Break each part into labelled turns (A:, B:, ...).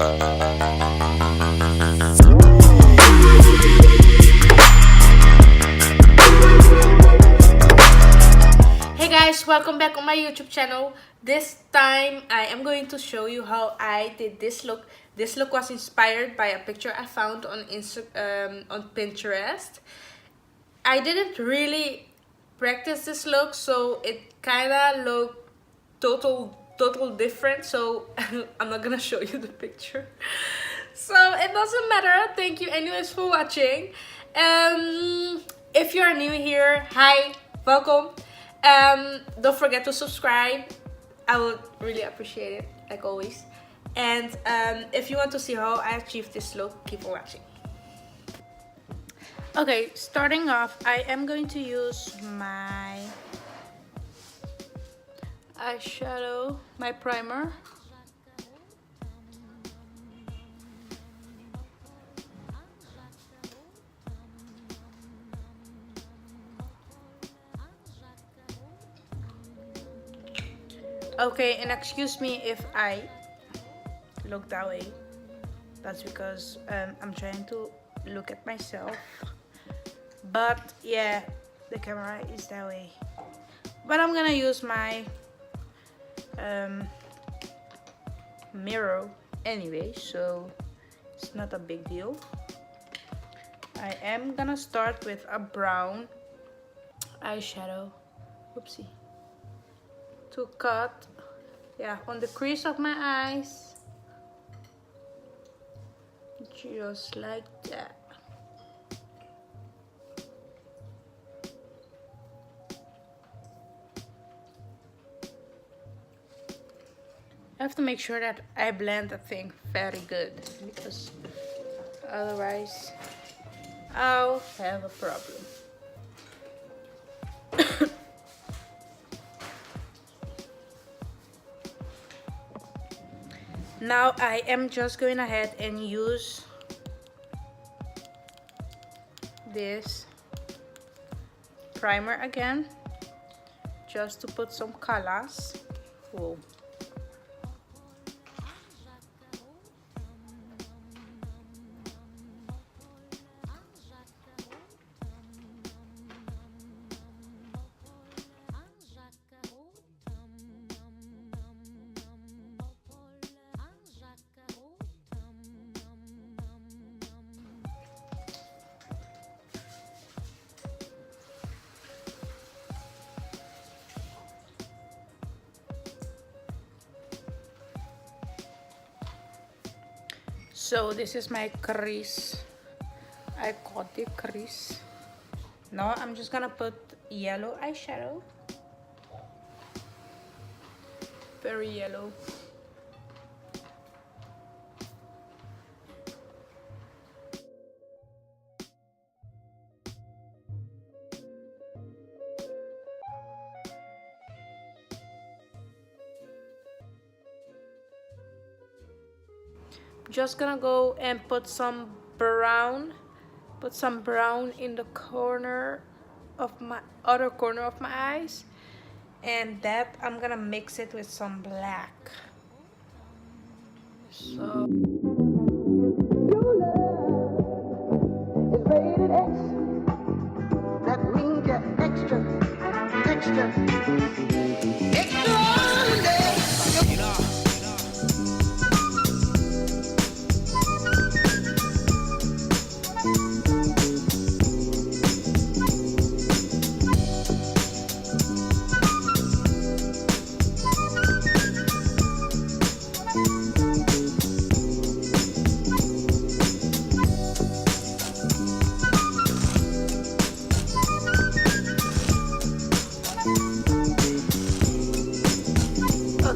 A: Hey guys, welcome back on my YouTube channel. This time I am going to show you how I did this look. This look was inspired by a picture I found on Pinterest. I didn't really practice this look, so it kind of looked total different, so I'm not gonna show you the picture. So it doesn't matter. Thank you anyways for watching. If you are new here, hi, welcome. Don't forget to subscribe. I would really appreciate it, like always. And if you want to see how I achieved this look, keep on watching. Okay, starting off, I am going to use my eyeshadow, my primer. Okay, and excuse me if I look that way. That's because I'm trying to look at myself. But yeah, the camera is that way. But I'm gonna use my mirror anyway, so it's not a big deal. I am gonna start with a brown eyeshadow. Oopsie. To cut, yeah, on the crease of my eyes, just like that. I have to make sure that I blend the thing very good, because otherwise I'll have a problem. Now I am just going ahead and use this primer again, just to put some colors. Whoa. So this is my crease. I got the crease. Now I'm just gonna put yellow eyeshadow. Very yellow. Just gonna go and put some brown in the corner of my other corner of my eyes, and that I'm gonna mix it with some black. So
B: Your love is rated X. That means you're extra.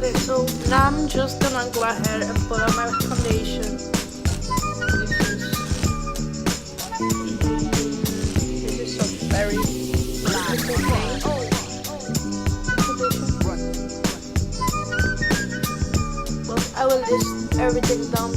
A: okay, so now I'm just gonna go ahead and put on my foundation. This is a very beautiful foundation. But I will list everything down